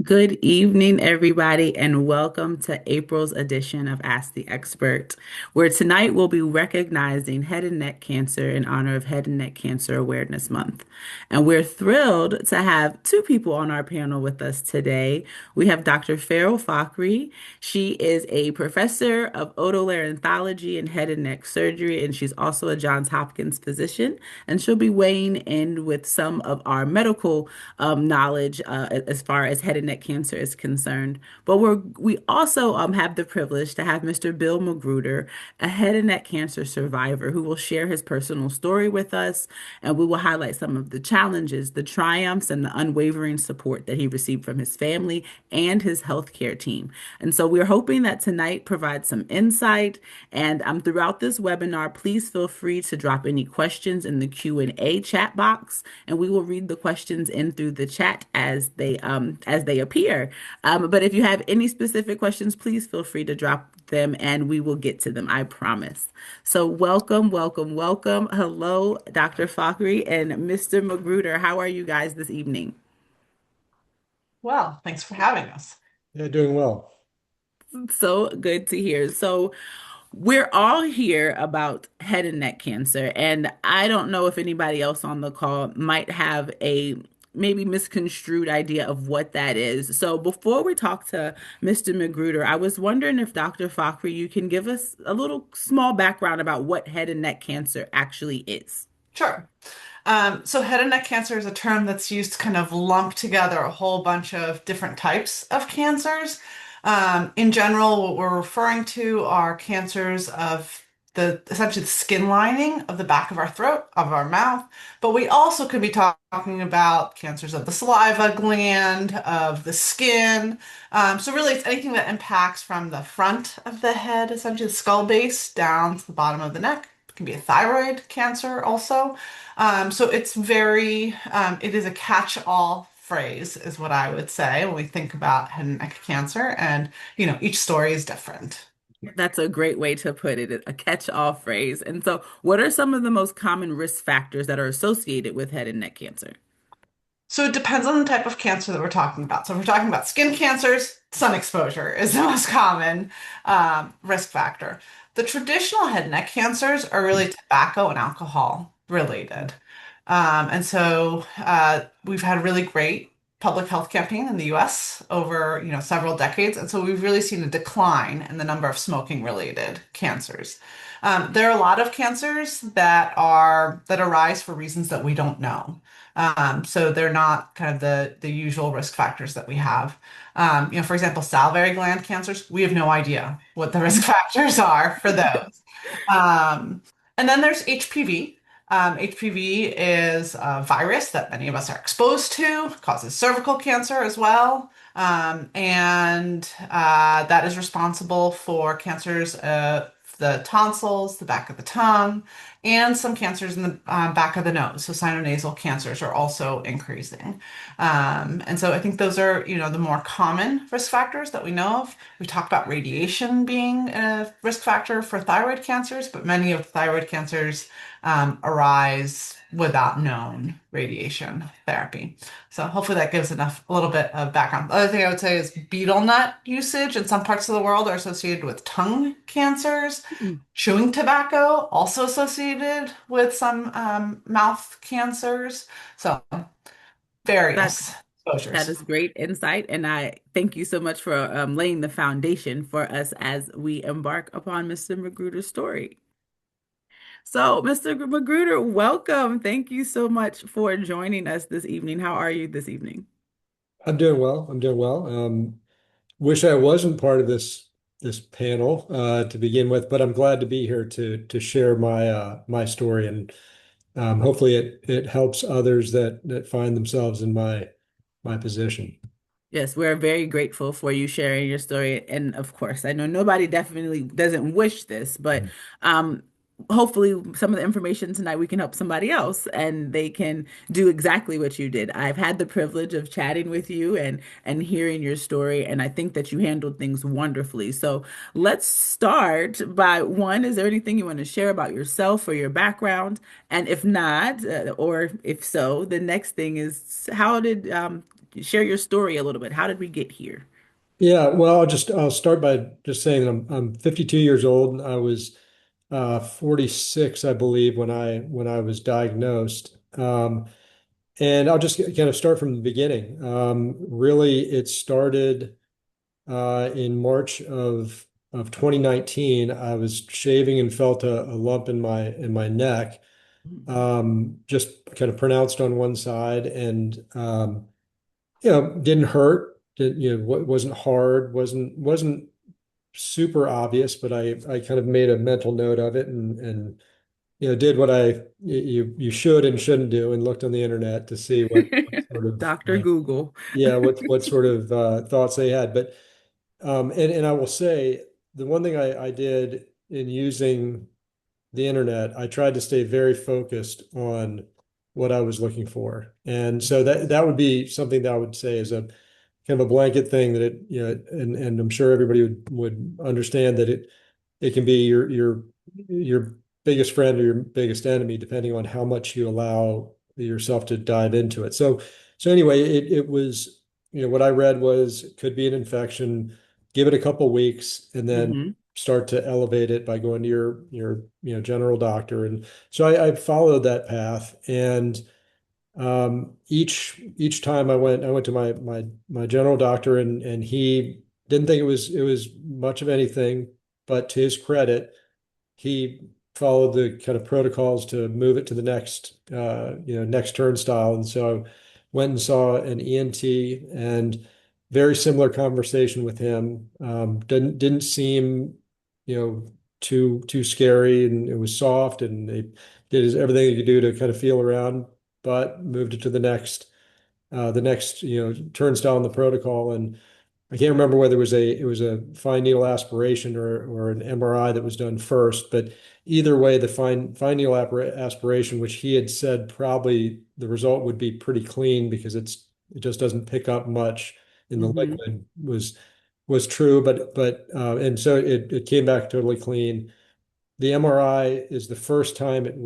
Good evening, everybody, and welcome to April's edition of Ask the Expert, where tonight we'll be recognizing head and neck cancer in honor of Head and Neck Cancer Awareness Month. And we're thrilled to have two people on our panel with us today. We have Dr. Carole Fahkry. She is a professor of otolaryngology and head and neck surgery, and she's also a Johns Hopkins physician. And she'll be weighing in with some of our medical knowledge as far as head and neck cancer is concerned. But we also have the privilege to have Mr. Bill Magruder, a head and neck cancer survivor, who will share his personal story with us, and we will highlight some of the challenges, the triumphs, and the unwavering support that he received from his family and his healthcare team. And so we're hoping that tonight provides some insight. And throughout this webinar, please feel free to drop any questions in the Q&A chat box, and we will read the questions in through the chat as they appear. But if you have any specific questions, please feel free to drop them and we will get to them, I promise. So welcome, welcome, welcome. Hello, Dr. Fahkry and Mr. Magruder. How are you guys this evening? Well, thanks for having us. Yeah, doing well. So good to hear. So we're all here about head and neck cancer, and I don't know if anybody else on the call might have a maybe misconstrued idea of what that is. So before we talk to Mr. Magruder, I was wondering if Dr. Fahkry, you can give us a little small background about what head and neck cancer actually is. Sure. So head and neck cancer is a term that's used to kind of lump together a whole bunch of different types of cancers. In general, what we're referring to are cancers of the essentially the skin lining of the back of our throat, of our mouth, but we also could be talking about cancers of the saliva gland, of the skin. So really, it's anything that impacts from the front of the head, essentially the skull base, down to the bottom of the neck. It can be a thyroid cancer also. So it is a catch-all phrase, is what I would say when we think about head and neck cancer. And, each story is different. That's a great way to put it, a catch-all phrase. And so, what are some of the most common risk factors that are associated with head and neck cancer? So it depends on the type of cancer that we're talking about. So if we're talking about skin cancers, sun exposure is the most common risk factor. The traditional head and neck cancers are really tobacco and alcohol related. We've had really great public health campaign in the US over, several decades. And so we've really seen a decline in the number of smoking related cancers. There are a lot of cancers that arise for reasons that we don't know. So they're not kind of the usual risk factors that we have. For example, salivary gland cancers, we have no idea what the risk factors are for those. And then there's HPV. HPV is a virus that many of us are exposed to, causes cervical cancer as well. That is responsible for cancers of the tonsils, the back of the tongue, and some cancers in the back of the nose. So sinonasal cancers are also increasing. And so I think those are, the more common risk factors that we know of. We talked about radiation being a risk factor for thyroid cancers, but many of the thyroid cancers arise without known radiation therapy. So hopefully that gives a little bit of background. The other thing I would say is betel nut usage in some parts of the world are associated with tongue cancers. Mm. Chewing tobacco also associated with some mouth cancers. So That various that exposures. is great insight, and I thank you so much for laying the foundation for us as we embark upon Mr. Magruder's story. So, Mr. Magruder, welcome. Thank you so much for joining us this evening. How are you this evening? I'm doing well. I'm doing well. Wish I wasn't part of this panel to begin with, but I'm glad to be here to share my story, and hopefully it helps others that find themselves in my position. Yes, we're very grateful for you sharing your story. And of course, I know nobody definitely doesn't wish this, but um, hopefully, some of the information tonight we can help somebody else and they can do exactly what you did. I've had the privilege of chatting with you and hearing your story, and I think that you handled things wonderfully. So let's start by one, is there anything you want to share about yourself or your background? And if not, or if so, the next thing is how did share your story a little bit. How did we get here? Yeah, well, I'll start by just saying that I'm 52 years old, and I was 46, I believe, when I was diagnosed. And I'll just kind of start from the beginning. Really, it started in March of 2019. I was shaving and felt a lump in my neck, just kind of pronounced on one side, and didn't hurt. Wasn't hard, wasn't super obvious, but I kind of made a mental note of it, and did what you should and shouldn't do, and looked on the internet to see what sort of Dr. Google. yeah, what sort of thoughts they had. But and I will say the one thing I did in using the internet, I tried to stay very focused on what I was looking for. And so that would be something that I would say is a kind of a blanket thing that and I'm sure everybody would understand that it can be your biggest friend or your biggest enemy, depending on how much you allow yourself to dive into it. So anyway, it was, what I read was it could be an infection, give it a couple weeks, and then Hmm. start to elevate it by going to your general doctor. And so I followed that path, and each time I went to my general doctor, and he didn't think it was much of anything, but to his credit, he followed the kind of protocols to move it to the next turnstile. And so I went and saw an ENT, and very similar conversation with him. Didn't seem, too scary, and it was soft, and they did everything they could do to kind of feel around, but moved it to the next turnstile in the protocol. And I can't remember whether it was a fine needle aspiration or an MRI that was done first, but either way, the fine needle aspiration, which he had said probably the result would be pretty clean because it just doesn't pick up much in the Hmm. liquid, was true, but and so it came back totally clean. The MRI is the first time it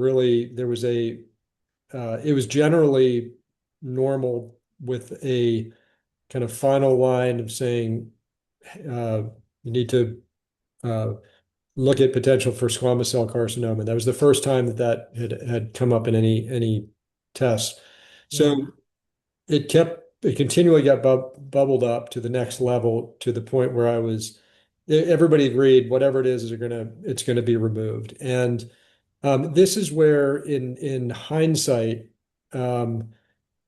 was generally normal, with a kind of final line of saying you need to uh, look at potential for squamous cell carcinoma. That was the first time that had come up in any test. So Yeah. it continually got bubbled up to the next level, to the point where everybody agreed whatever it is it's gonna be removed. And this is where in hindsight, um,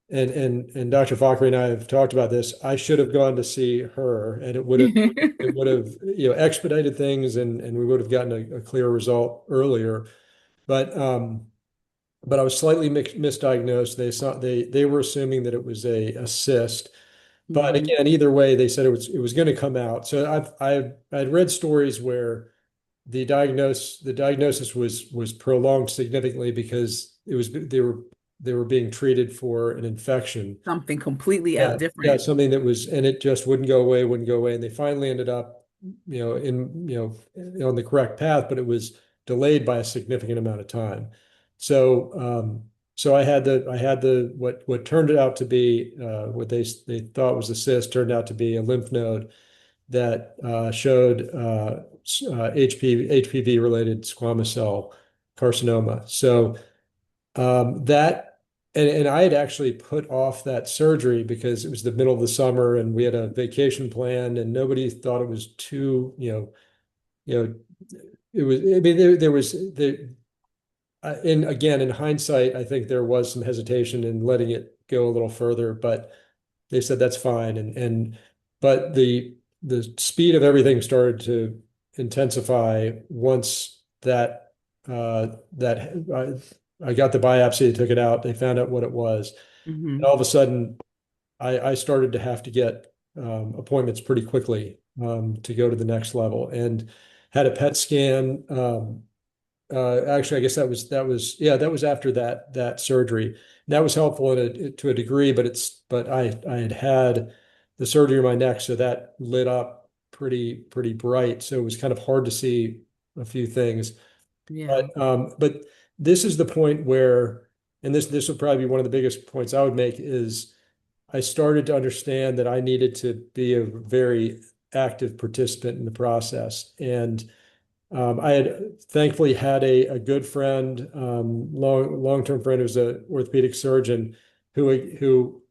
and Dr. Fahkry and I have talked about this. I should have gone to see her, and it would have expedited things, and we would have gotten a clear result earlier. But but I was slightly misdiagnosed. They were assuming that it was a cyst. But Hmm. again, either way, they said it was going to come out. So I'd read stories where the diagnosis was prolonged significantly because they were being treated for an infection. Something completely Yeah, yeah, different. something that was, and it just wouldn't go away, and they finally ended up, on the correct path, but it was delayed by a significant amount of time. So, so I had the what turned it out to be, what they thought was a cyst, turned out to be a lymph node that showed HPV related squamous cell carcinoma. So that and I had actually put off that surgery because it was the middle of the summer, and we had a vacation planned, and nobody thought it was too, you know, it was, I mean, there was and again, in hindsight, I think there was some hesitation in letting it go a little further, but they said that's fine. But the speed of everything started to intensify once that I got the biopsy, they took it out, they found out what it was. And Hmm. all of a sudden, I started to have to get appointments pretty quickly, to go to the next level, and had a PET scan. Actually, I guess that was after that surgery. That was helpful to a degree, but I had the surgery in my neck, so that lit up pretty bright. So it was kind of hard to see a few things. Yeah. But this is the point where, and this will probably be one of the biggest points I would make, is I started to understand that I needed to be a very active participant in the process. And I had thankfully had a good friend, long-term friend who's an orthopedic surgeon who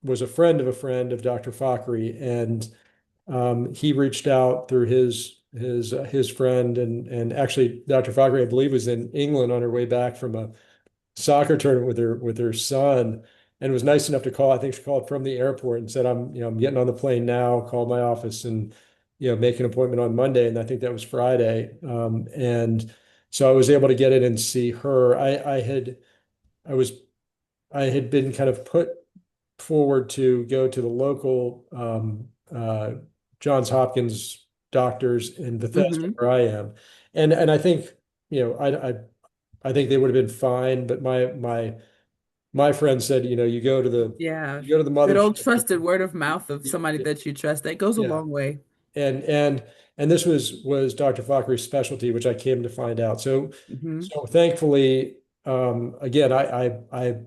was a friend of Dr. Fahkry, and he reached out through his friend, and actually Dr. Fahkry, I believe, was in England on her way back from a soccer tournament with her son, and was nice enough to call. I think she called from the airport and said, I'm getting on the plane now. Call my office and make an appointment on Monday." And I think that was Friday. And so I was able to get in and see her. I was I had been kind of put forward to go to the local Johns Hopkins doctors in Bethesda, Hmm. where I am, and I think I think they would have been fine, but my friend said, Yeah. you go to the Good old mothership. trusted word of mouth of somebody Yeah, that you trust. That goes a yeah. long way. And this was Dr. Fahkry's specialty, which I came to find out. Hmm. So thankfully, again, I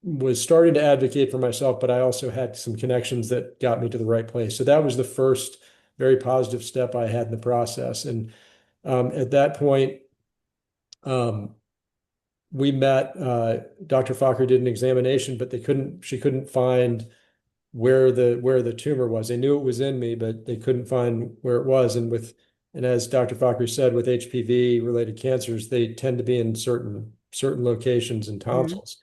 was starting to advocate for myself, but I also had some connections that got me to the right place. So that was the first very positive step I had in the process. And at that point, um, we met. Dr. Fahkry did an examination, but she couldn't find where the tumor was. They knew it was in me, but they couldn't find where it was. And as Dr. Fahkry said, with HPV related cancers, they tend to be in certain locations in Hmm. tonsils.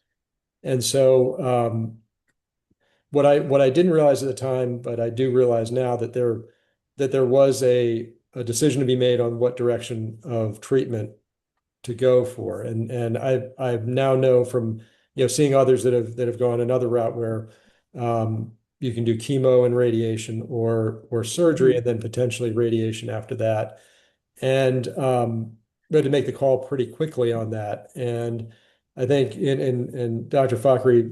And so what I didn't realize at the time, but I do realize now that there was a decision to be made on what direction of treatment to go for. And I now know from seeing others that have gone another route where you can do chemo and radiation or surgery Hmm. and then potentially radiation after that. And we had to make the call pretty quickly on that. And I think in Dr. Fahkry,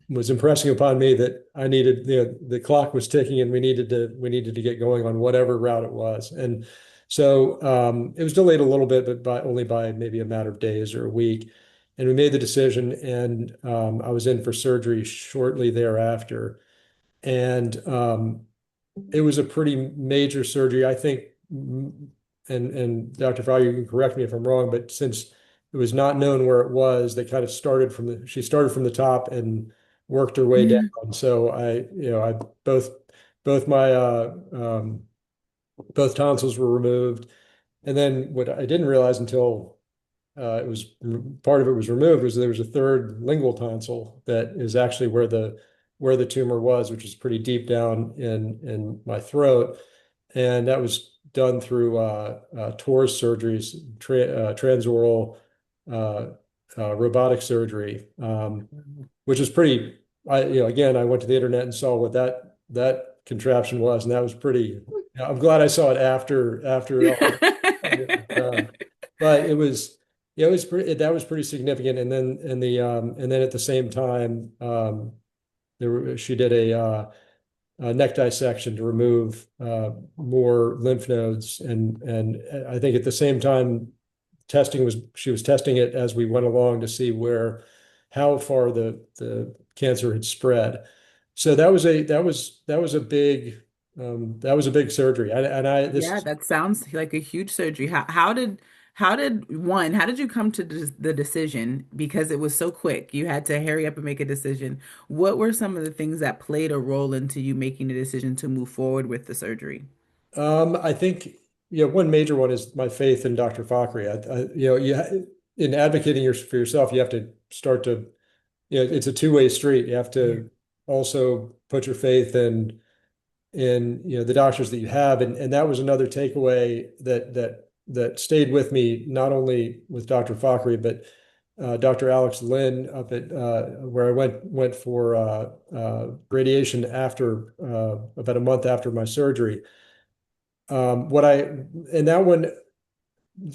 was impressing upon me that I needed, the clock was ticking and we needed to get going on whatever route it was. And so it was delayed a little bit, but only by maybe a matter of days or a week. And we made the decision, and I was in for surgery shortly thereafter. And it was a pretty major surgery. I think, and Dr. Fry, you can correct me if I'm wrong, but since it was not known where it was, they kind of she started from the top and worked her way down. So I both my both tonsils were removed. And then what I didn't realize until it was part of it was removed was there was a third lingual tonsil that is actually where the tumor was, which is pretty deep down in my throat, and that was done through TORS surgeries, transoral uh, robotic surgery, which is pretty. Again, I went to the internet and saw what that contraption was, and that was pretty. I'm glad I saw it after all it was done, but it was. Yeah, it was that was pretty significant. And then at the same time, she did a neck dissection to remove more lymph nodes, and I think at the same time, she was testing it as we went along to see how far the cancer had spread. So that was a big surgery. And I Yeah, this that sounds like a huge surgery. How did you come to the decision? Because it was so quick. You had to hurry up and make a decision. What were some of the things that played a role into you making the decision to move forward with the surgery? I think one major one is my faith in Dr. Fahkry. In advocating for yourself, you have to start to it's a two-way street. You have Yeah. to also put your faith in the doctors that you have, and that was another takeaway that stayed with me, not only with Dr. Fahkry, but Dr. Alex Lynn up at where I went for radiation after about a month after my surgery. What I and that one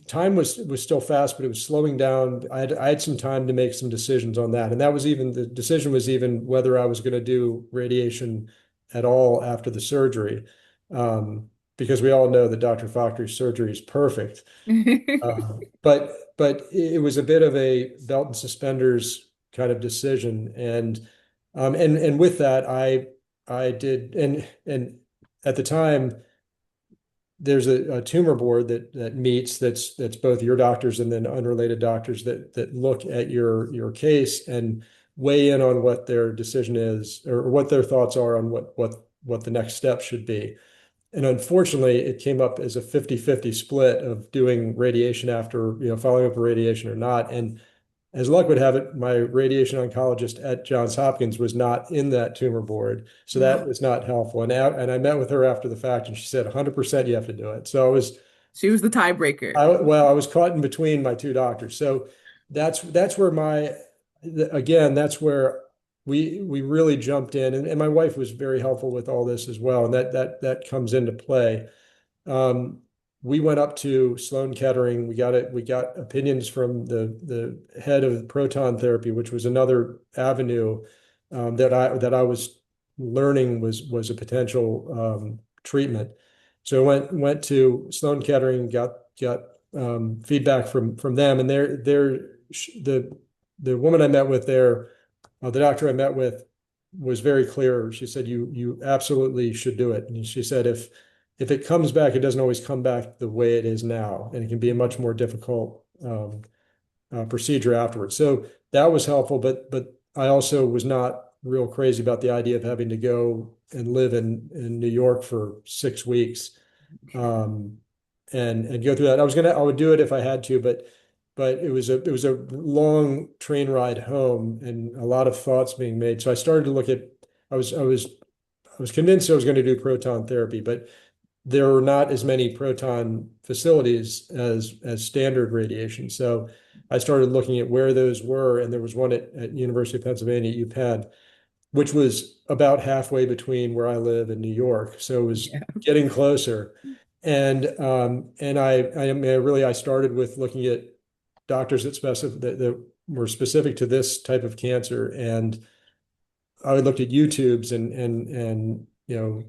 time was still fast, but it was slowing down. I had some time to make some decisions on that, and that was even the decision was even whether I was going to do radiation at all after the surgery, because we all know that Dr. Fahkry's surgery is perfect. But it was a bit of a belt and suspenders kind of decision, and And with that, I did, and at the time, there's a tumor board that meets that's both your doctors and then unrelated doctors that look at your case and weigh in on what their decision is or what their thoughts are on what the next step should be. And unfortunately, it came up as a 50-50 split of doing radiation after, following up with radiation or not. And as luck would have it, my radiation oncologist at Johns Hopkins was not in that tumor board. So that Oh, was not helpful. And I met with her after the fact and she said, 100% you have to do it. So she was the tiebreaker. I was caught in between my two doctors. So that's where again, that's where we really jumped in. And my wife was very helpful with all this as well. And that comes into play. Um, we went up to Sloan Kettering. We got opinions from the head of proton therapy, which was another avenue that I was learning was a potential treatment. So I went to Sloan Kettering, got feedback from them, and the woman I met with there, the doctor I met with was very clear. She said, you absolutely should do it. And she said, if it comes back, it doesn't always come back the way it is now, and it can be a much more difficult procedure afterwards. So that was helpful, but I also was not real crazy about the idea of having to go and live in New York for 6 weeks um, and go through that. I would do it if I had to, but it was a long train ride home and a lot of thoughts being made. So I started to look at I was convinced I was going to do proton therapy, but there were not as many proton facilities as standard radiation. So I started looking at where those were, and there was one at University of Pennsylvania, UPenn, which was about halfway between where I live and New York. So it was Yeah. getting closer. And I started with looking at doctors that were specific to this type of cancer. And I looked at YouTubes and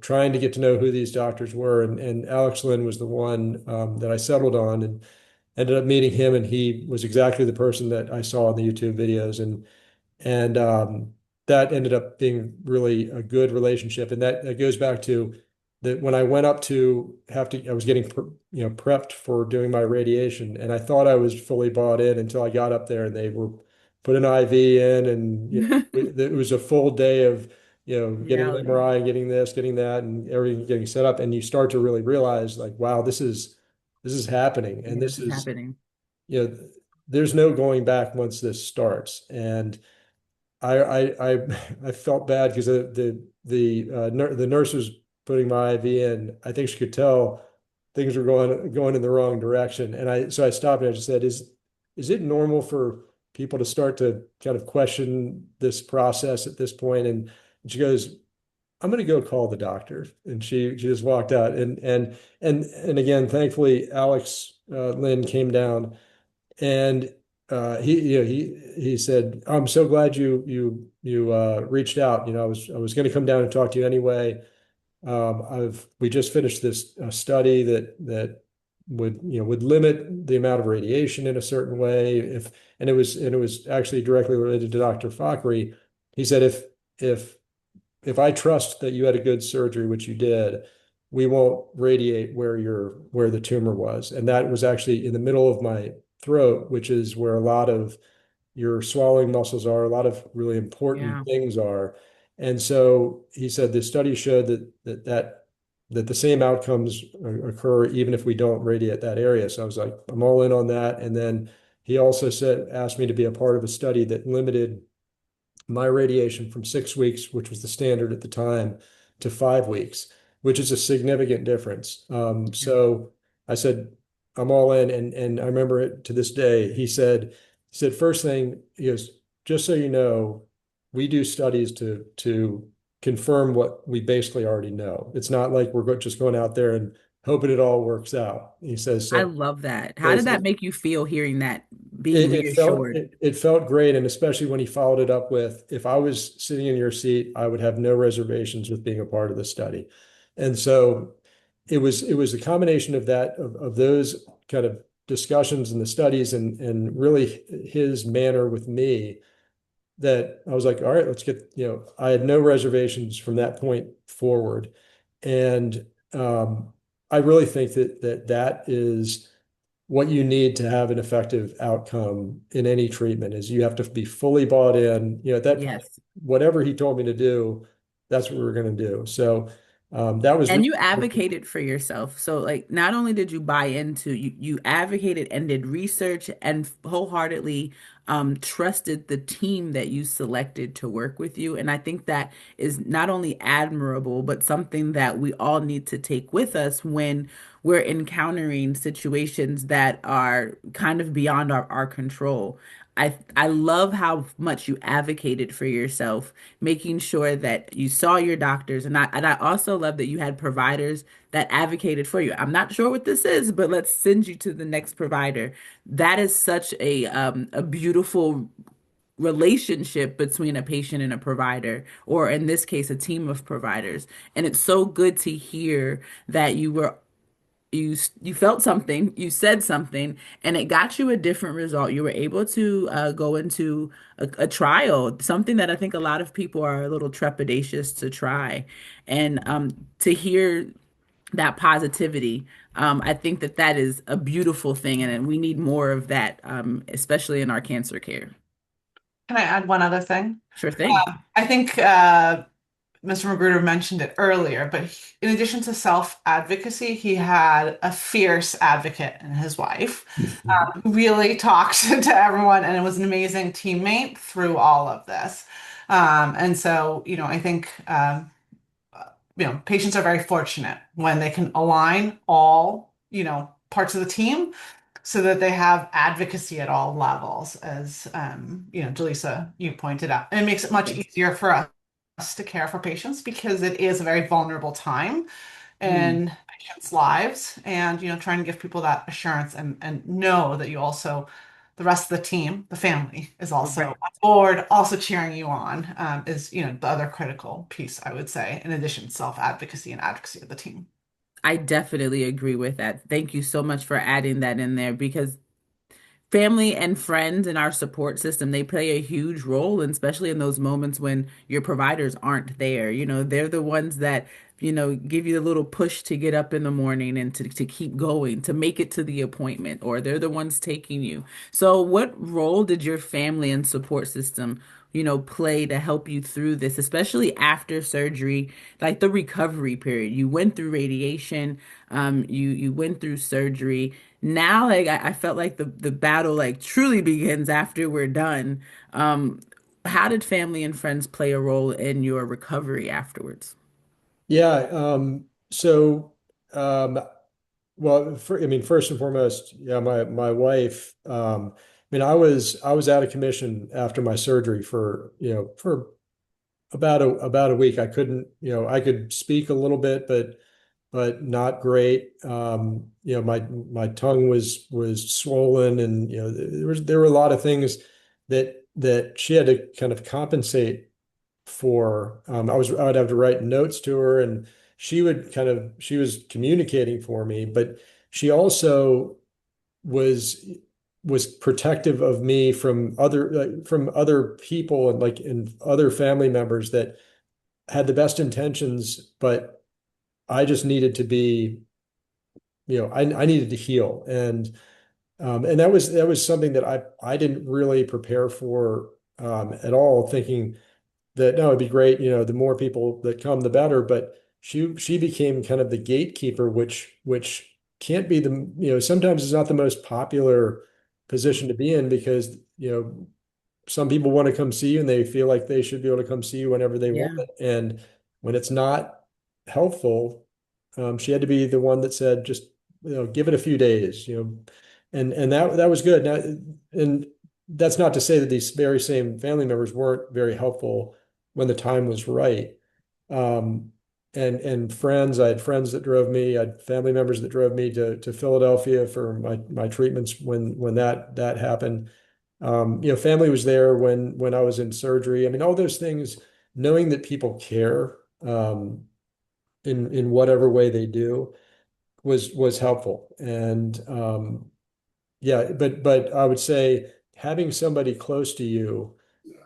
trying to get to know who these doctors were. And Alex Lynn was the one that I settled on and ended up meeting him. And he was exactly the person that I saw in the YouTube videos. And that ended up being really a good relationship. And that goes back to that when I went up to I was getting prepped for doing my radiation, and I thought I was fully bought in until I got up there and they were put an IV in, and it was a full day of getting an Reality. MRI, getting this, getting that, and everything getting set up, and you start to really realize like, wow, this is happening, and Yeah, this is happening. you know there's no going back once this starts. And I felt bad because the nurse was putting my IV in. I think she could tell things were going in the wrong direction, and I stopped and I just said, "Is it normal for people to start to kind of question this process at this point?" And she goes, "I'm going to go call the doctor," and she just walked out. And again, thankfully, Alex Lynn came down and he said, "I'm so glad you reached out. I was going to come down and talk to you anyway. We just finished this study that would limit the amount of radiation in a certain way. And it was actually directly related to Dr. Fahkry. He said if I trust that you had a good surgery, which you did, we won't radiate where the tumor was." And that was actually in the middle of my throat, which is where a lot of your swallowing muscles are, a lot of really important Yeah. things are. And so he said the study showed that the same outcomes occur even if we don't radiate that area. So I was like, I'm all in on that. And then he also asked me to be a part of a study that limited my radiation from 6 weeks, which was the standard at the time, to 5 weeks, which is a significant difference. Yeah. So I said, I'm all in. And I remember it to this day. He said, first thing, he goes, just so you know, we do studies to confirm what we basically already know. It's not like we're just going out there and hoping it all works out. He says, I so love that. How did there's that make you feel hearing that, being it reassured? it, it felt great, and especially when he followed it up with, "If I was sitting in your seat, I would have no reservations with being a part of the study." And so it was a combination of of those kind of discussions and the studies and really his manner with me that I was like, all right, let's get, I had no reservations from that point forward. And I really think that is what you need to have an effective outcome in any treatment is you have to be fully bought in. At that point, Yes. whatever he told me to do, that's what we were going to do. So that was And really you advocated for yourself. So like not only did you buy into you advocated and did research and wholeheartedly trusted the team that you selected to work with you. And I think that is not only admirable, but something that we all need to take with us when we're encountering situations that are kind of beyond our control. I love how much you advocated for yourself, making sure that you saw your doctors, and I also love that you had providers that advocated for you. I'm not sure what this is, but let's send you to the next provider. That is such a beautiful relationship between a patient and a provider, or in this case, a team of providers. And it's so good to hear that you felt something, you said something, and it got you a different result. You were able to go into a trial, something that I think a lot of people are a little trepidatious to try. And to hear that positivity, I think that that is a beautiful thing, and we need more of that, especially in our cancer care. Can I add one other thing? Sure thing. I think Mr. Magruder mentioned it earlier, but in addition to self-advocacy, he had a fierce advocate in his wife, who really talked to everyone, and it was an amazing teammate through all of this. And so, I think, patients are very fortunate when they can align all, parts of the team so that they have advocacy at all levels, as Jaleesa, you pointed out. And it makes it much easier for us to care for patients because it is a very vulnerable time Mm, in patients' lives, and trying to give people that assurance and know that you also the rest of the team, the family, is also right. on board, also cheering you on, is the other critical piece, I would say, in addition to self-advocacy and advocacy of the team. I definitely agree with that. Thank you so much for adding that in there because family and friends in our support system, they play a huge role, and especially in those moments when your providers aren't there. They're the ones that, give you a little push to get up in the morning and to keep going, to make it to the appointment, or they're the ones taking you. So, what role did your family and support system, play to help you through this, especially after surgery, like the recovery period? You went through radiation, you went through surgery. Now, like I felt like the battle like truly begins after we're done. Um, how did family and friends play a role in your recovery afterwards? Yeah. So, um, well, I mean, first and foremost, yeah, my wife. I mean, I was out of commission after my surgery for about a week. I couldn't, I could speak a little bit, but not great. My tongue was swollen, and there were a lot of things that she had to kind of compensate for. I would have to write notes to her, and she was communicating for me, but she also was was protective of me from other people and other family members that had the best intentions, but I just needed to be, I needed to heal, and that was something that I didn't really prepare for at all, thinking that no, it'd be great, the more people that come, the better. But she became kind of the gatekeeper, which can't be sometimes it's not the most popular position to be in because, some people want to come see you and they feel like they should be able to come see you whenever they want. Yeah. And when it's not helpful, she had to be the one that said, just, give it a few days, and that was good. Now, and that's not to say that these very same family members weren't very helpful when the time was right. Um, and friends, I had friends that drove me, I had family members that drove me to Philadelphia for my treatments when that happened. Family was there when I was in surgery. I mean, all those things, knowing that people care in whatever way they do was helpful. And yeah, but I would say having somebody close to you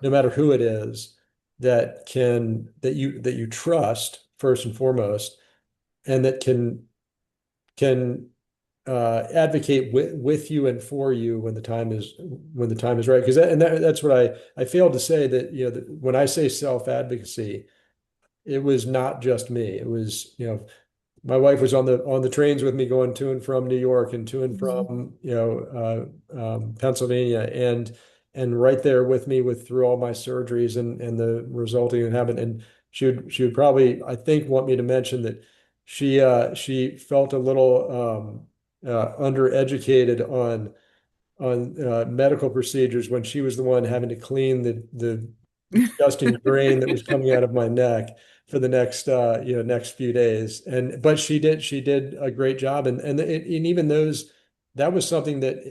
no matter who it is, that you trust first and foremost, and that can advocate with you and for you when the time is right. Because that's what I failed to say, that that when I say self-advocacy, it was not just me. It was, my wife was on the trains with me going to and from New York and to and Mhm. from Pennsylvania, and right there with me with through all my surgeries and the resulting in having. And she would probably, I think, want me to mention that she felt a little undereducated on medical procedures when she was the one having to clean the disgusting grain that was coming out of my neck for the next next few days. And but she did a great job. And even those, that was something that,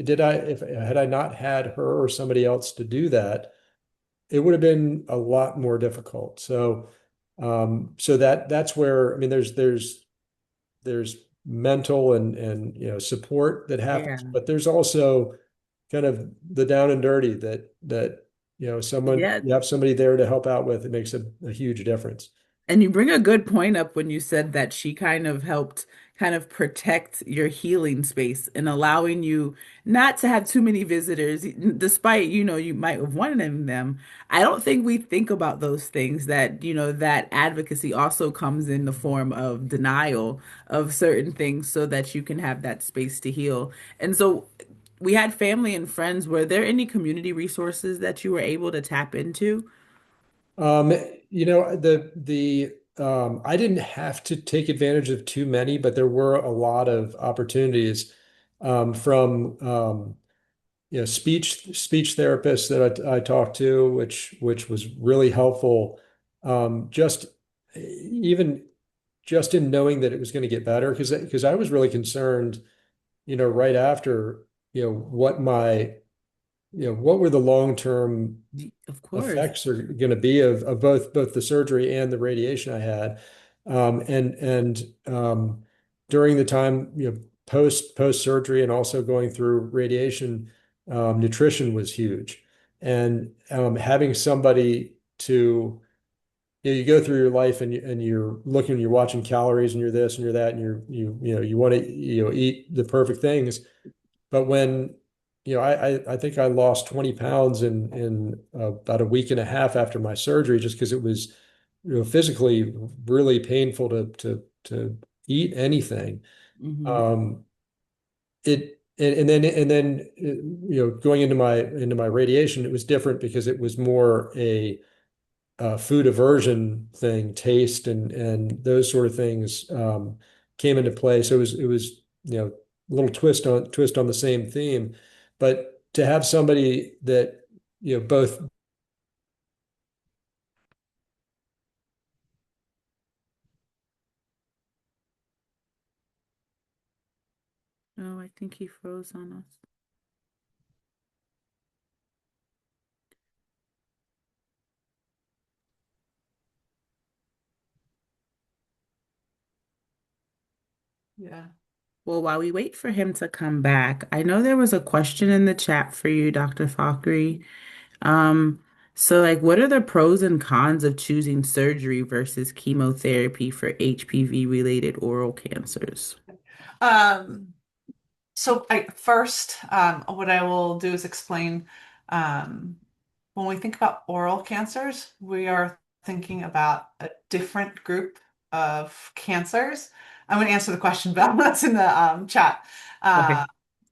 did I if had I not had her or somebody else to do that, it would have been a lot more difficult. So that's where, I mean, there's mental and support that Yeah. happens, but there's also kind of the down and dirty that someone, Yeah. you have somebody there to help out with. It makes a huge difference. And you bring a good point up when you said that she kind of helped kind of protect your healing space and allowing you not to have too many visitors, despite, you might have wanted them. I don't think we think about those things that, that advocacy also comes in the form of denial of certain things so that you can have that space to heal. And so we had family and friends. Were there any community resources that you were able to tap into? Um, the I didn't have to take advantage of too many, but there were a lot of opportunities from speech therapists that I talked to, which was really helpful. Just even just in knowing that it was going to get better, because I was really concerned, right after, what were the long-term Of course. effects are going to be of both the surgery and the radiation I had. And during the time, post surgery and also going through radiation, nutrition was huge. And having somebody to, you go through your life and you're looking, you're watching calories and you're this and you're that, and you want to, eat the perfect things. But when, I think I lost 20 pounds in about a week and a half after my surgery, just because it was, physically really painful to eat anything. Hmm. Um, going into my radiation, it was different because it was more a food aversion thing, taste and those sort of things came into play. So it was a little twist on the same theme, but to have somebody that both. Oh, I think he froze on us. Yeah. Well, while we wait for him to come back, I know there was a question in the chat for you, Dr. Fahkry. Um, so like what are the pros and cons of choosing surgery versus chemotherapy for HPV related oral cancers? Um, so what I will do is explain, um, when we think about oral cancers, we are thinking about a different group of cancers. I'm going to answer the question, Val, that's in the chat. Okay. Uh,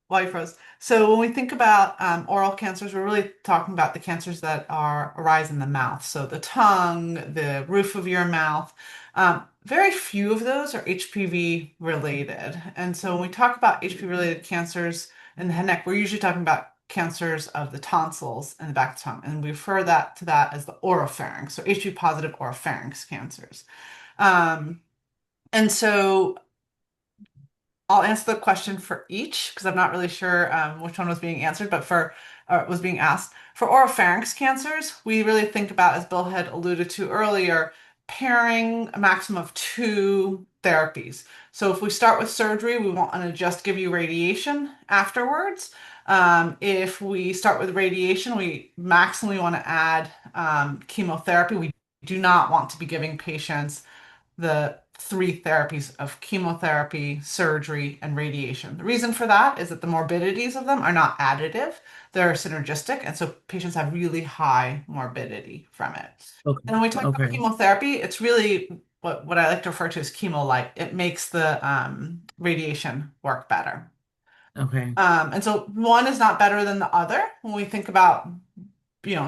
while you froze. So when we think about oral cancers, we're really talking about the cancers that arise in the mouth. So the tongue, the roof of your mouth. Very few of those are HPV related. And so when we talk about HPV related cancers in the head and neck, we're usually talking about cancers of the tonsils and the back of the tongue. And we refer to that as the oropharynx, so HPV positive oropharynx cancers. Um, and so I'll answer the question for each because I'm not really sure which one was being answered, but was being asked. For oropharynx cancers, we really think about, as Bill had alluded to earlier, pairing a maximum of two therapies. So if we start with surgery, we want to just give you radiation afterwards. If we start with radiation, we maximally want to add chemotherapy. We do not want to be giving patients the three therapies of chemotherapy, surgery, and radiation. The reason for that is that the morbidities of them are not additive, they're synergistic, and so patients have really high morbidity from it. Okay. And when we talk about Okay. chemotherapy, it's really what I like to refer to as chemo light. It makes the radiation work better. Okay. And so one is not better than the other. When we think about,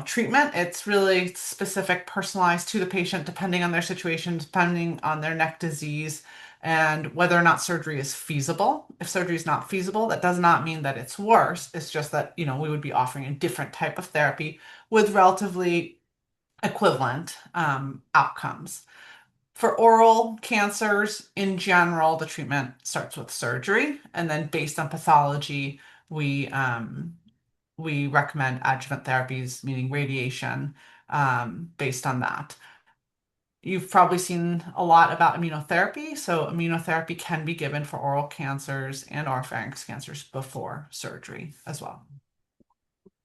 treatment, it's really specific, personalized to the patient, depending on their situation, depending on their neck disease, and whether or not surgery is feasible. If surgery is not feasible, that does not mean that it's worse. It's just that, we would be offering a different type of therapy with relatively equivalent outcomes. For oral cancers in general, the treatment starts with surgery, and then based on pathology, we we recommend adjuvant therapies, meaning radiation, based on that. You've probably seen a lot about immunotherapy. So immunotherapy can be given for oral cancers and oropharynx cancers before surgery as well.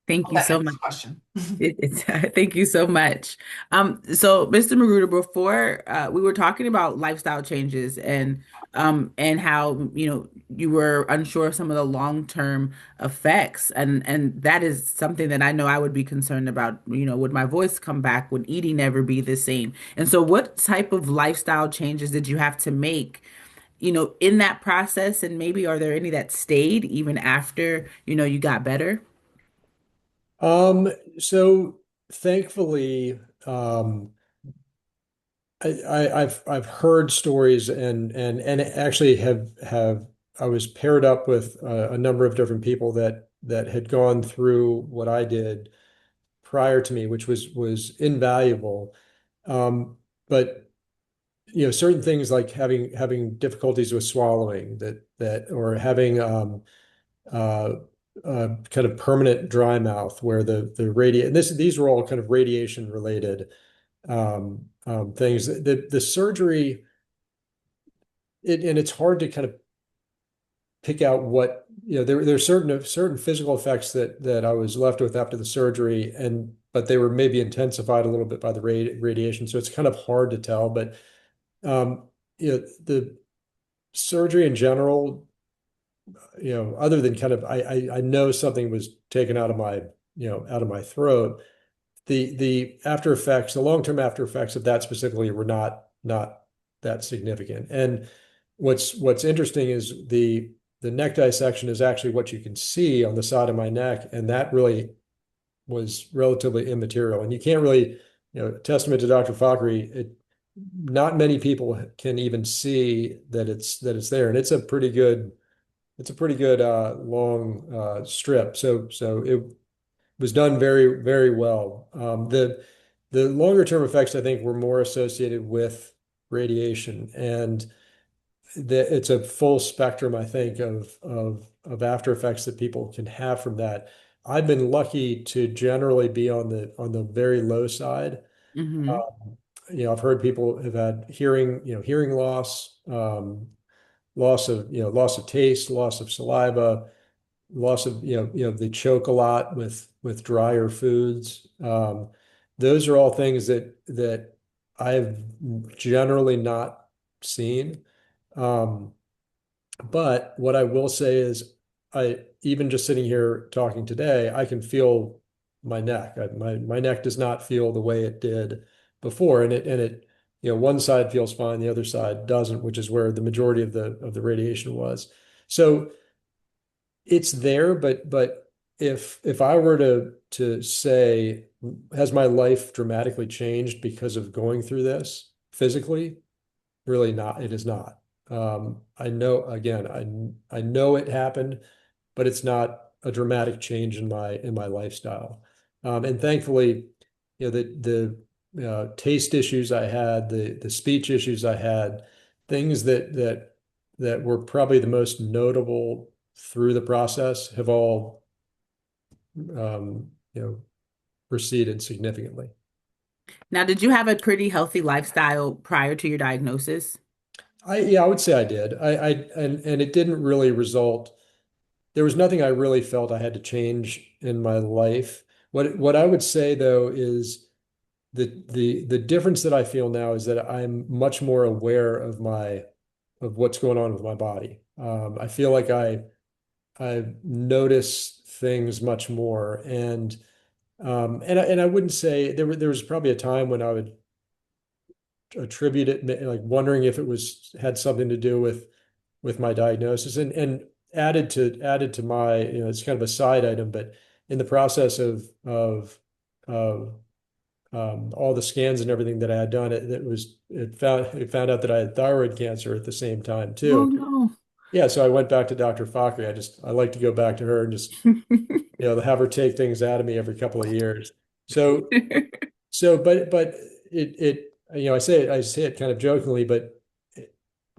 Thank Hope you that so answers much. the question. It's thank you so much. So Mr. Magruder, before we were talking about lifestyle changes and how you were unsure of some of the long-term effects, and that is something that I know I would be concerned about. Would my voice come back? Would eating ever be the same? And so, what type of lifestyle changes did you have to make? In that process, and maybe are there any that stayed even after you got better? Um, so thankfully, I've heard stories and actually have I was paired up with a number of different people that had gone through what I did prior to me, which was invaluable. But certain things like having difficulties with swallowing that or having uh, kind of permanent dry mouth where the radi and these were all kind of radiation related things. The surgery and it's hard to kind of pick out what there's certain physical effects that I was left with after the surgery but they were maybe intensified a little bit by the radiation, so it's kind of hard to tell. But the surgery in general, other than kind of I know something was taken out of my out of my throat. The after effects, the long-term after effects of that specifically were not that significant. And what's interesting is the neck dissection is actually what you can see on the side of my neck, and that really was relatively immaterial. And you can't really, testament to Dr. Fahkry, not many people can even see that it's there, and it's a pretty good long strip. So it was done very, very well. The longer term effects, I think, were more associated with radiation, and it's a full spectrum, I think, of after effects that people can have from that. I've been lucky to generally be on the very low side. Hmm. I've heard people have had hearing loss, loss of taste, loss of saliva, loss of they choke a lot with drier foods. Those are all things that I've generally not seen. Um, but what I will say is, I even just sitting here talking today, I can feel my neck. My neck does not feel the way it did before, and it one side feels fine, the other side doesn't, which is where the majority of the radiation was. So it's there, but if I were to say, has my life dramatically changed because of going through this physically? Really not. It is not. I know, again, I know it happened, but it's not a dramatic change in my lifestyle. And thankfully, the taste issues I had, the speech issues I had, things that were probably the most notable through the process have all um, you know receded significantly. Now, did you have a pretty healthy lifestyle prior to your diagnosis? Yeah, I would say I did. And it didn't really result. there was nothing I really felt I had to change in my life. What I would say though is the difference that I feel now is that I'm much more aware of my of what's going on with my body. I feel like I notice things much more, and I wouldn't say there was probably a time when I would attribute it like wondering if it was had something to do with my diagnosis, and added to my, it's kind of a side item, but in the process of all the scans and everything that I had done, it found out that I had thyroid cancer at the same time Oh too. no. Yeah, so I went back to Dr. Fahkry. I like to go back to her and just, have her take things out of me every couple of years. So but I say it kind of jokingly, but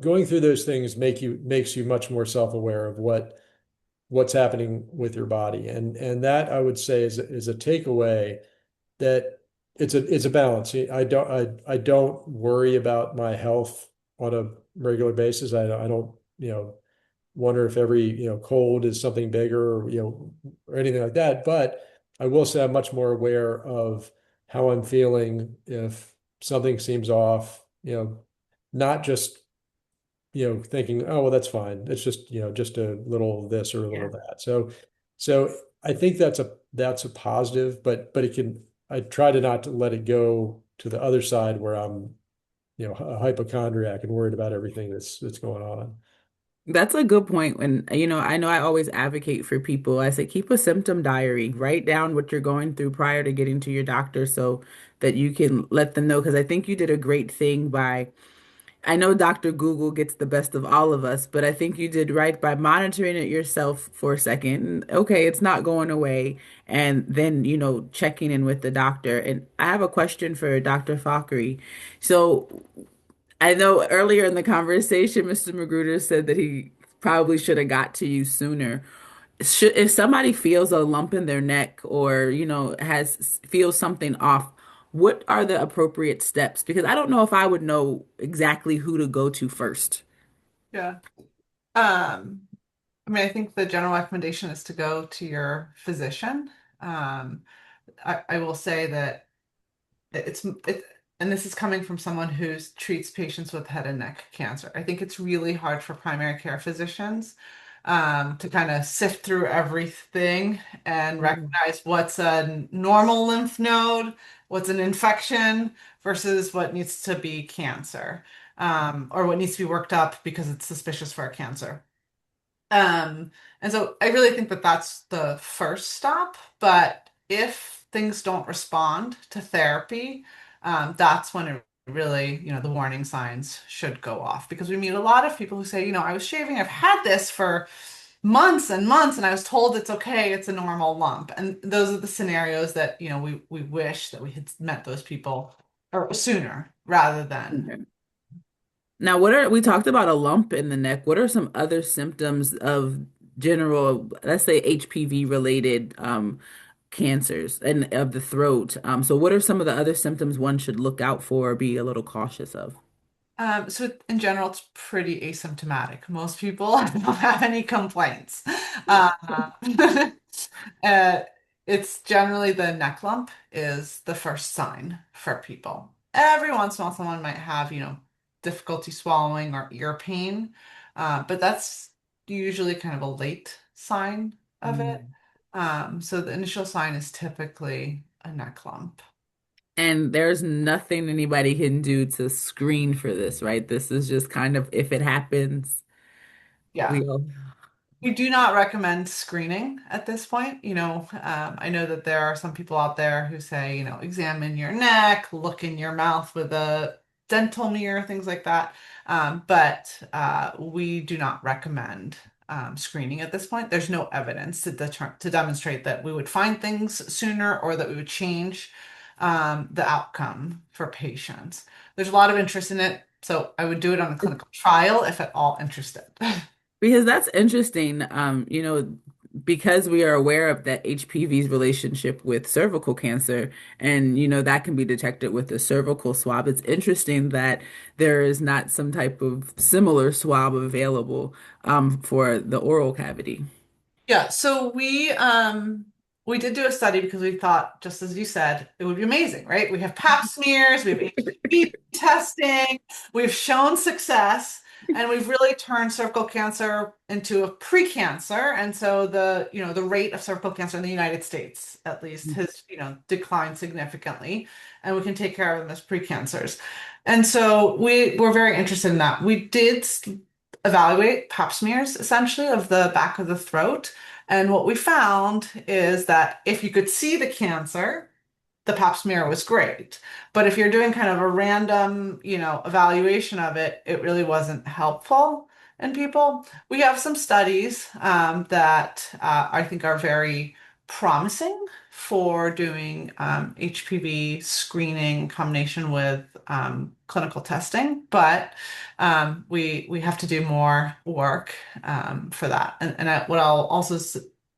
going through those things makes you much more self-aware of what's happening with your body, and that I would say is a takeaway, that it's a balance. I don't worry about my health on a regular basis. I don't wonder if every cold is something bigger, or anything like that. But I will say I'm much more aware of how I'm feeling if something seems off. Not just thinking, oh well, that's fine. It's just just a little this or a little Yeah. that. So I think that's a positive, but it can. I try to not to let it go to the other side where I'm a hypochondriac and worried about everything that's going on. That's a good point. When, I know I always advocate for people. I say keep a symptom diary. Write down what you're going through prior to getting to your doctor so that you can let them know. Because I think you did a great thing by, I know Dr. Google gets the best of all of us, but I think you did right by monitoring it yourself for a second. Okay, it's not going away. And then, checking in with the doctor. And I have a question for Dr. Fahkry. So I know earlier in the conversation, Mr. Magruder said that he probably should have got to you sooner. If somebody feels a lump in their neck or, feels something off, what are the appropriate steps? Because I don't know if I would know exactly who to go to first. Yeah. Um, I think the general recommendation is to go to your physician. Um, I will say that and this is coming from someone who treats patients with head and neck cancer. I think it's really hard for primary care physicians to kind of sift through everything and Mm. recognize what's a normal lymph node, what's an infection versus what needs to be cancer, or what needs to be worked up because it's suspicious for a cancer. Um, and so I really think that that's the first stop. But if things don't respond to therapy, that's when it really, the warning signs should go off because we meet a lot of people who say, I was shaving, I've had this for months and months, and I was told it's okay, it's a normal lump. And those are the scenarios that, we wish that we had met those people or sooner rather than. Okay. Now, we talked about a lump in the neck. What are some other symptoms of general, let's say HPV related cancers and of the throat? So what are some of the other symptoms one should look out for or be a little cautious of? So in general, it's pretty asymptomatic. Most people don't have any complaints. Yeah. Uh, it's generally the neck lump is the first sign for people. Every once in a while, someone might have, difficulty swallowing or ear pain, but that's usually kind of a late sign of it. Mm. So the initial sign is typically a neck lump. And there's nothing anybody can do to screen for this, right? This is just kind of if it happens, Yeah. we all. We do not recommend screening at this point. I know that there are some people out there who say, examine your neck, look in your mouth with a dental mirror, things like that. But we do not recommend screening at this point. There's no evidence to demonstrate that we would find things sooner or that we would change the outcome for patients. There's a lot of interest in it, so I would do it on a clinical trial if at all interested. Because that's interesting, because we are aware of that HPV's relationship with cervical cancer, and that can be detected with a cervical swab. It's interesting that there is not some type of similar swab available for the oral cavity. Yeah, so we did do a study because we thought, just as you said, it would be amazing, right? We have pap smears, we have HPV testing, we've shown success, and we've really turned cervical cancer into a pre-cancer. And so the rate of cervical cancer in the United States, at least, has, declined significantly, and we can take care of them as pre-cancers. And so we were very interested in that. We did evaluate pap smears essentially of the back of the throat. And what we found is that if you could see the cancer, the pap smear was great. But if you're doing kind of a random, evaluation of it, it really wasn't helpful in people. We have some studies that I think are very promising for doing HPV screening in combination with clinical testing, but we have to do more work for that. What I'll also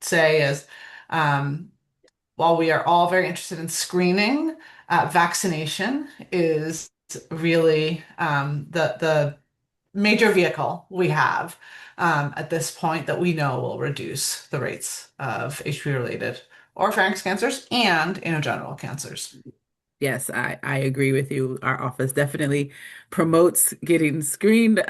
say is, um, while we are all very interested in screening, vaccination is really the major vehicle we have at this point that we know will reduce the rates of HPV-related oropharynx cancers and anogenital cancers. Yes, I agree with you. Our office definitely promotes getting screened,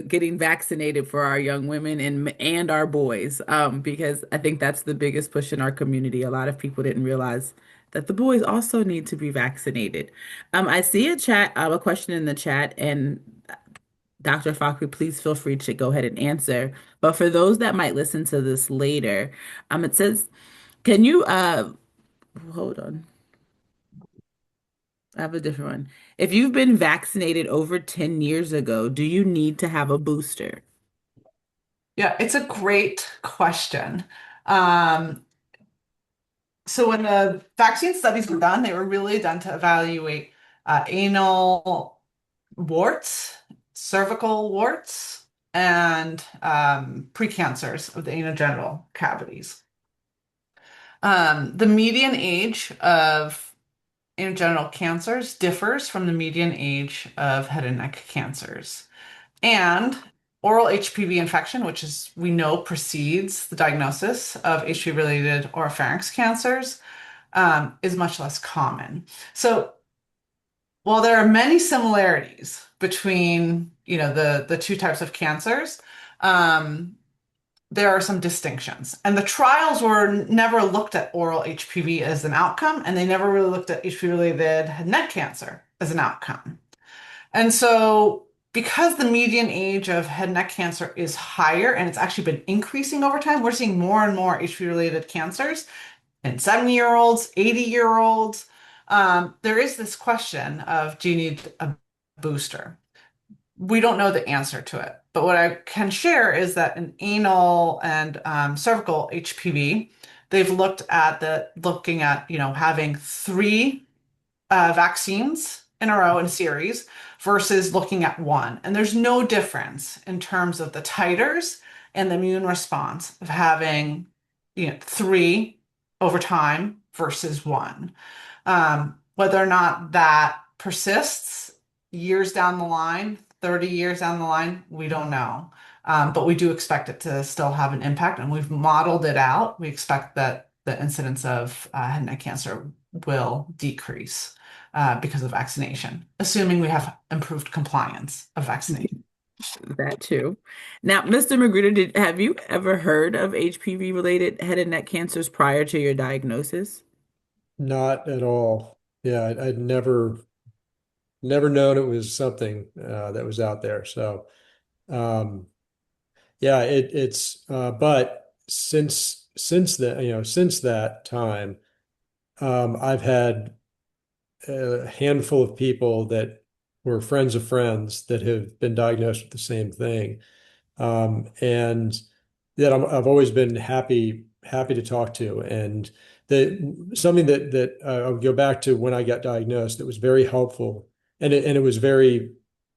getting vaccinated for our young women and our boys, because I think that's the biggest push in our community. A lot of people didn't realize that the boys also need to be vaccinated. I see a question in the chat, and Dr. Fahkry, please feel free to go ahead and answer. But for those that might listen to this later, it says, can you hold on. I have a different one. If you've been vaccinated over 10 years ago, do you need to have a booster? Yeah, it's a great question. Um, so when the vaccine studies were done, they were really done to evaluate anal warts, cervical warts, and precancers of the anogenital cavities. The median age of anogenital cancers differs from the median age of head and neck cancers. And oral HPV infection, which is we know precedes the diagnosis of HPV-related oropharynx cancers, is much less common. So while there are many similarities between, the two types of cancers, um, there are some distinctions. And the trials were never looked at oral HPV as an outcome, and they never really looked at HPV-related head and neck cancer as an outcome. And so, because the median age of head and neck cancer is higher and it's actually been increasing over time, we're seeing more and more HPV-related cancers in 70-year-olds, 80-year-olds. There is this question of, do you need a booster? We don't know the answer to it. But what I can share is that in anal and cervical HPV, they've looking at, having three vaccines in a row in a series versus looking at one. And there's no difference in terms of the titers and the immune response of having, three over time versus one. Whether or not that persists years down the line, 30 years down the line, we don't know. But we do expect it to still have an impact, and we've modeled it out. We expect that the incidence of head and neck cancer will decrease because of vaccination, assuming we have improved compliance of vaccination. That too. Now, Mr. Magruder, have you ever heard of HPV related head and neck cancers prior to your diagnosis? Not at all. Yeah, I'd never known it was something that was out there. So yeah, but since that time, I've had a handful of people that were friends of friends that have been diagnosed with the same thing. And that I've always been happy to talk to. And something that I would go back to when I got diagnosed that was very helpful, and it was very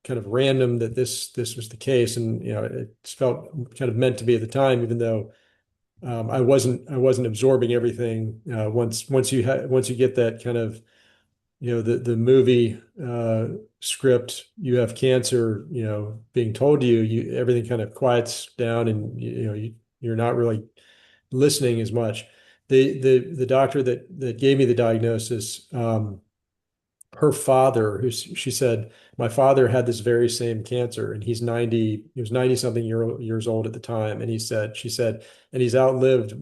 kind of random that this was the case, and it felt kind of meant to be at the time, even though I wasn't absorbing everything. Once you get that kind of the movie script, you have cancer, being told to you, everything kind of quiets down, and you're not really listening as much. The doctor that gave me the diagnosis, her father, who she said, my father had this very same cancer, and he was 90 something years old at the time. And she said, and he's outlived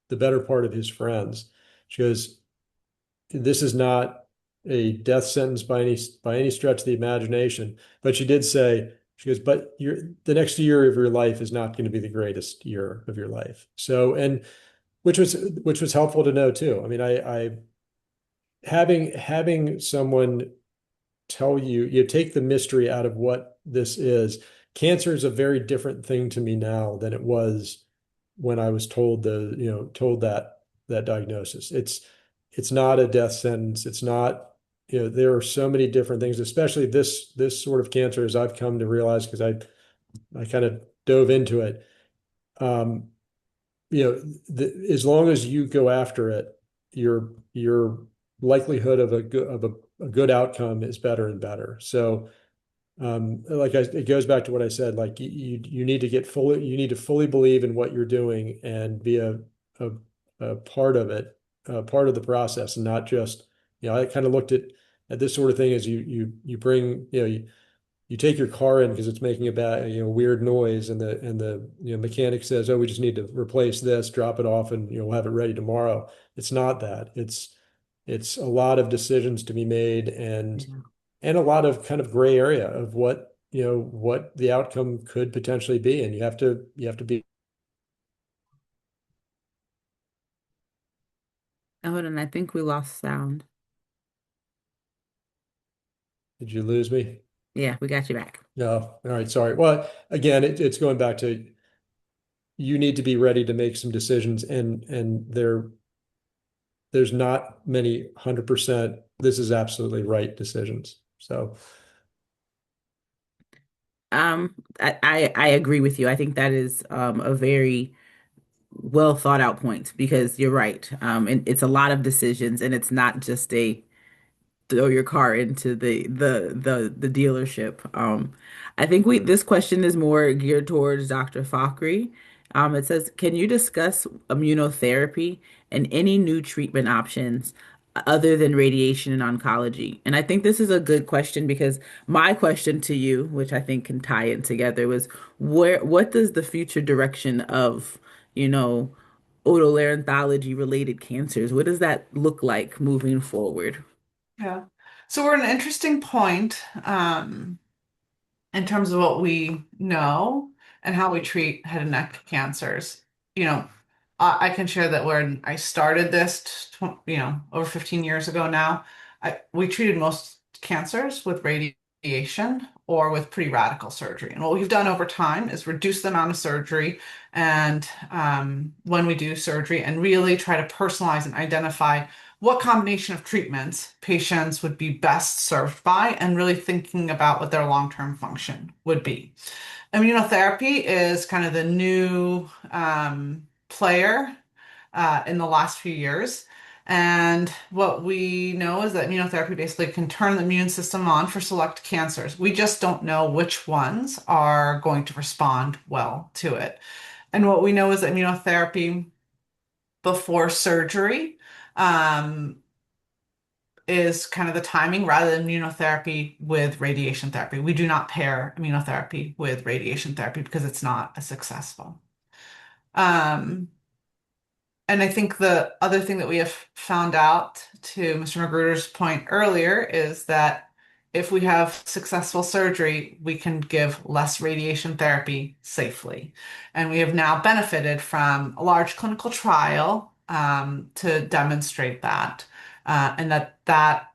the better part of his friends. She goes, this is not a death sentence by any stretch of the imagination. But she did say, she goes, but the next year of your life is not going to be the greatest year of your life. So, and which was helpful to know too. I mean, I having someone tell you, you take the mystery out of what this is. Cancer is a very different thing to me now than it was when I was told told that diagnosis. It's not a death sentence. It's not, there are so many different things, especially this sort of cancer, as I've come to realize because I kind of dove into it. Um, as long as you go after it, your likelihood of a good outcome is better and better. So, it goes back to what I said. Like you need to you need to fully believe in what you're doing and be a, a part of it, part of the process, and not just, I kind of looked at this sort of thing as you bring, you take your car in because it's making a bad, weird noise, and the mechanic says, "Oh, we just need to replace this, drop it off, and we'll have it ready tomorrow." It's not that. It's a lot of decisions to be made, Yeah. and a lot of kind of gray area of what the outcome could potentially be, and you have to be. Hold on, I think we lost sound. Did you lose me? Yeah, we got you back. No. All right. Sorry. Well, again, it's going back to you need to be ready to make some decisions, and there's not many 100% this is absolutely right decisions. So, I agree with you. I think that is a very well thought out point because you're right. And it's a lot of decisions, and it's not just a throw your car into the dealership. I think we this question is more geared towards Dr. Fahkry. It says, can you discuss immunotherapy and any new treatment options other than radiation in oncology? And I think this is a good question because my question to you, which I think can tie in together, was what does the future direction of, you know, otolaryngology related cancers, what does that look like moving forward? Yeah. So we're at an interesting point. In terms of what we know and how we treat head and neck cancers. You know, I can share that when I started this, over 15 years ago now, we treated most cancers with radiation or with pretty radical surgery. And what we've done over time is reduce the amount of surgery and when we do surgery and really try to personalize and identify what combination of treatments patients would be best served by and really thinking about what their long-term function would be. Immunotherapy is kind of the new player in the last few years. And what we know is that immunotherapy basically can turn the immune system on for select cancers. We just don't know which ones are going to respond well to it. And what we know is that immunotherapy before surgery um, is kind of the timing rather than immunotherapy with radiation therapy. We do not pair immunotherapy with radiation therapy because it's not as successful. Um, and I think the other thing that we have found out, to Mr. Magruder's point earlier, is that if we have successful surgery, we can give less radiation therapy safely. And we have now benefited from a large clinical trial to demonstrate that, and that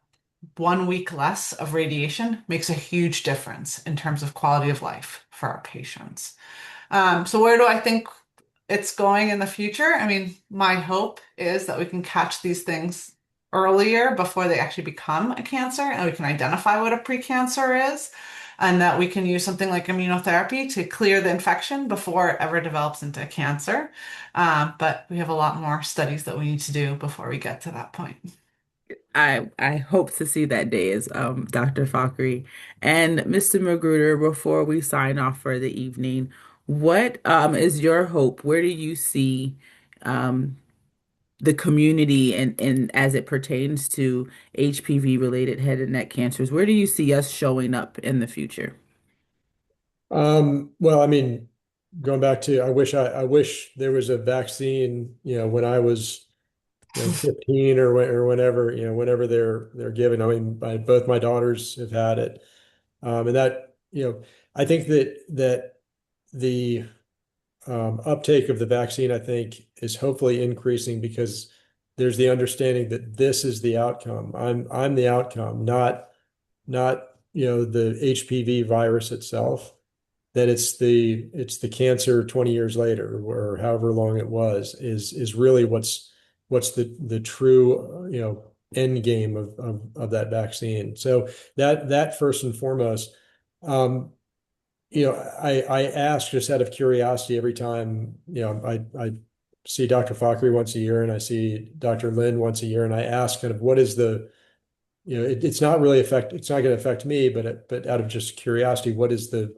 1 week less of radiation makes a huge difference in terms of quality of life for our patients. So where do I think it's going in the future? I mean, my hope is that we can catch these things earlier before they actually become a cancer and we can identify what a precancer is and that we can use something like immunotherapy to clear the infection before it ever develops into a cancer. But we have a lot more studies that we need to do before we get to that point. I hope to see that day as Dr. Fahkry and Mr. Magruder. Before we sign off for the evening, what is your hope? Where do you see the community and as it pertains to HPV related head and neck cancers? Where do you see us showing up in the future? Well, I mean, going back to, I wish there was a vaccine, when I was, 15 or whenever, whenever they're given. I mean, both my daughters have had it. And that, I think that the uptake of the vaccine, I think, is hopefully increasing because there's the understanding that this is the outcome. I'm the outcome, not the HPV virus itself. That it's the cancer 20 years later or however long it was is really what's the true end game of that vaccine. So that first and foremost. Um, I ask just out of curiosity every time, I see Dr. Fahkry once a year and I see Dr. Lin once a year, and I ask kind of what is it's not really it's not going to affect me, but out of just curiosity, what's the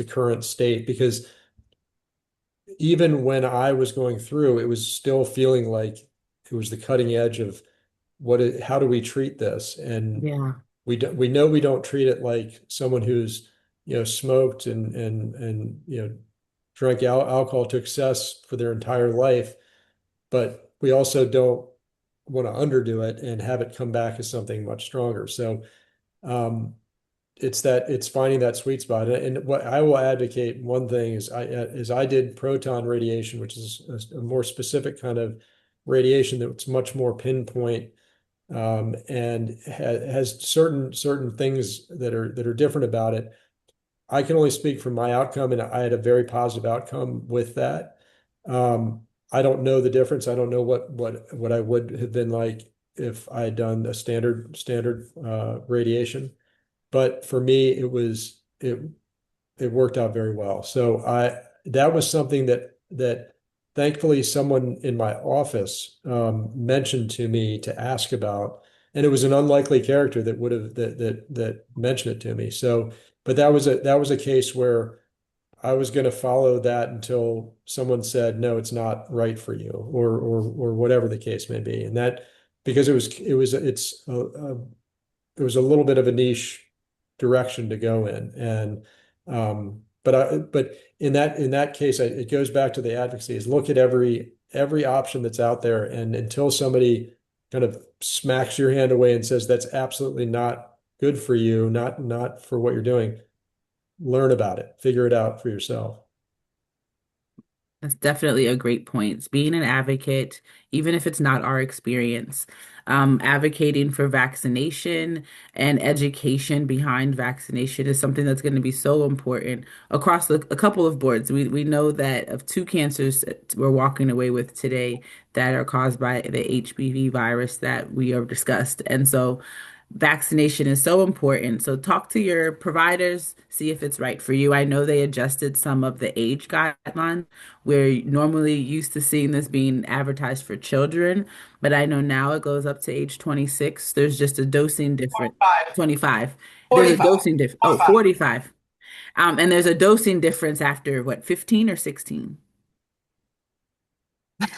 current state? Because even when I was going through, it was still feeling like it was the cutting edge of how do we treat this? And Yeah. we know we don't treat it like someone who's smoked and drank alcohol to excess for their entire life, but we also don't want to underdo it and have it come back as something much stronger. So um, it's finding that sweet spot. And what I will advocate, one thing is I did proton radiation, which is a more specific kind of radiation that's much more pinpoint, and has certain things that are different about it. I can only speak from my outcome, and I had a very positive outcome with that. I don't know the difference. I don't know what I would have been like if I had done a standard radiation. But for me, it worked out very well. So that was something that thankfully someone in my office mentioned to me to ask about, and it was an unlikely character that would have that mentioned it to me. So, but that was a case where I was going to follow that until someone said, no, it's not right for you, or whatever the case may be, and that because it was a little bit of a niche direction to go in. And but in that case, it goes back to the advocacy is look at every option that's out there. And until somebody kind of smacks your hand away and says that's absolutely not good for you, not for what you're doing, learn about it, figure it out for yourself. That's definitely a great point. Being an advocate, even if it's not our experience, advocating for vaccination and education behind vaccination is something that's going to be so important across a couple of boards. We know that of two cancers that we're walking away with today that are caused by the HPV virus that we have discussed. And so vaccination is so important. So talk to your providers, see if it's right for you. I know they adjusted some of the age guidelines. We're normally used to seeing this being advertised for children, but I know now it goes up to age 26. There's just a dosing difference. 45, 25. There's a 45, dosing difference. Oh, 45. 45. And there's a dosing difference after what, 15 or 16?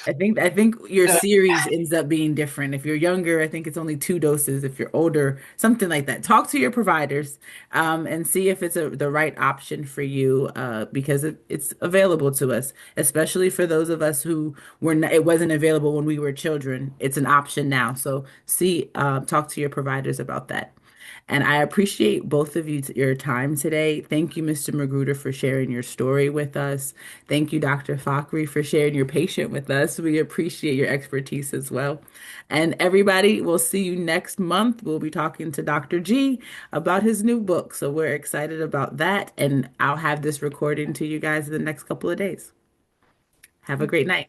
I think your series ends up being different. If you're younger, I think it's only two doses. If you're older, something like that. Talk to your providers, and see if it's the right option for you, because it's available to us, especially for those of us who were not, it wasn't available when we were children. It's an option now. So talk to your providers about that. And I appreciate both of you, your time today. Thank you, Mr. Magruder, for sharing your story with us. Thank you, Dr. Fahkry, for sharing your patient with us. We appreciate your expertise as well. And everybody, we'll see you next month. We'll be talking to Dr. G about his new book. So we're excited about that. And I'll have this recording to you guys in the next couple of days. Have a great night.